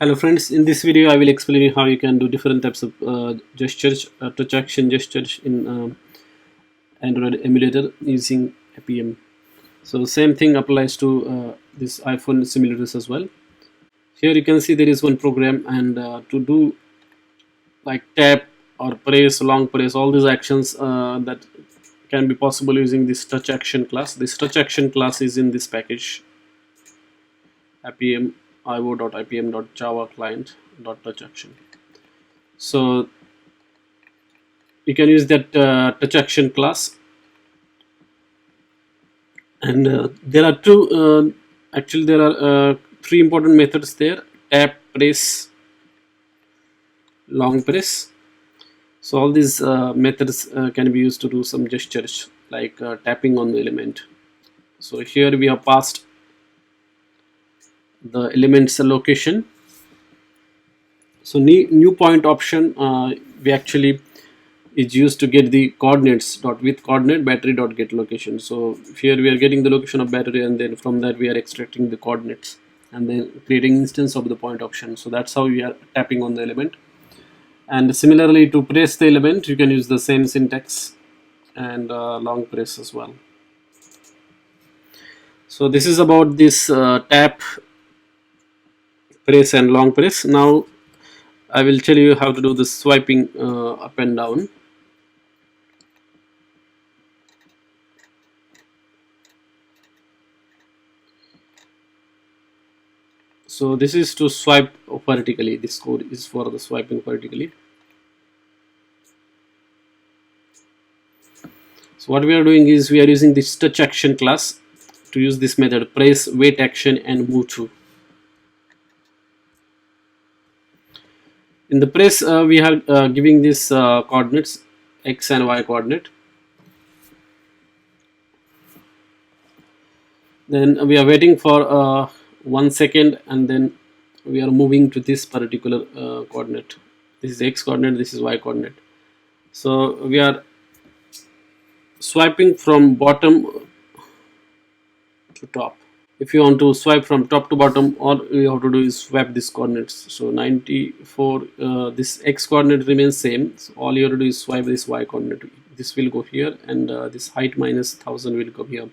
Hello friends, in this video I will explain you how you can do different types of gestures, touch action gestures in Android emulator using Appium. So same thing applies to this iPhone simulators as well. Here you can see there is one program, and to do like tap or press, long press, all these actions that can be possible using this touch action class. This touch action class is in this package Appium io.ipm.java client.touch action. So you can use that touch action class, and there are three important methods there: tap, press, long press. So all these methods can be used to do some gestures like tapping on the element. So here we have passed the element's location. So new point option we actually is used to get the coordinates dot with coordinate battery dot get location. So here we are getting the location of battery, and then from that we are extracting the coordinates and then creating instance of the point option. So that's how we are tapping on the element. And similarly, to press the element you can use the same syntax and long press as well. So this is about this tap, press and long press. Now I will tell you how to do the swiping up and down. So this is to swipe vertically. This code is for the swiping vertically. So what we are doing is we are using this touch action class to use this method: press, wait action and move to. In the press we are giving this coordinates x and y coordinate. Then we are waiting for 1 second, and then we are moving to this particular coordinate. This is x coordinate, this is y coordinate. So we are swiping from bottom to top. If you want to swipe from top to bottom, all you have to do is swap these coordinates. So 94, this x coordinate remains same, so all you have to do is swipe this y coordinate. This will go here, and this height minus 1000 will come here.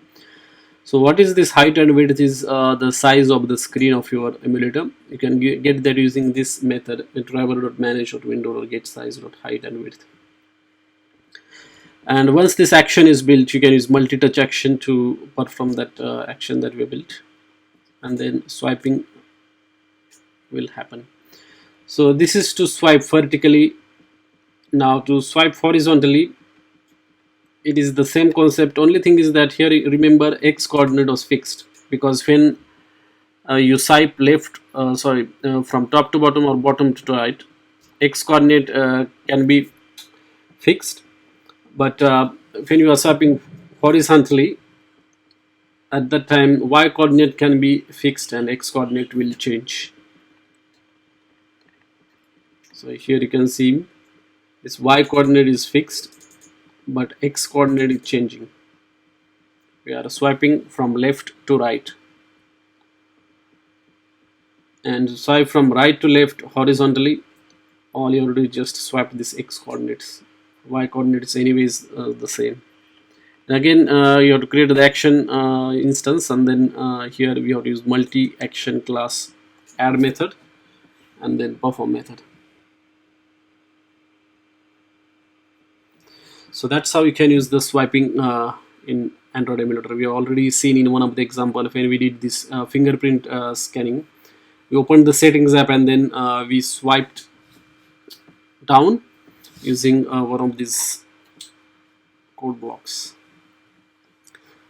So what is this height and width is the size of the screen of your emulator. You can get that using this method: driver.manage.window.get size.height and width. And once this action is built, you can use multi-touch action to perform that action that we built, and then swiping will happen. So this is to swipe vertically. Now to swipe horizontally, it is the same concept. Only thing is that here remember x coordinate was fixed, because when you swipe left from top to bottom or bottom to right, x coordinate can be fixed, but when you are swiping horizontally, at that time y coordinate can be fixed and x coordinate will change. So here you can see this y coordinate is fixed, but x coordinate is changing. We are swiping from left to right, and swipe from right to left horizontally. All you have to do is just swipe this x coordinates. Y coordinates anyways the same. And again you have to create the action instance, and then here we have to use multi action class add method and then perform method. So that's how you can use the swiping in Android emulator. We have already seen in one of the example when we did this fingerprint scanning. We opened the settings app, and then we swiped down using one of these code blocks.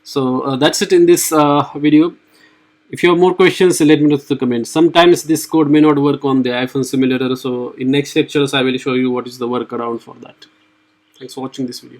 So that's it in this video. If you have more questions, let me know in the comments. Sometimes this code may not work on the iPhone simulator, so in next lectures I will show you what is the workaround for that. Thanks for watching this video.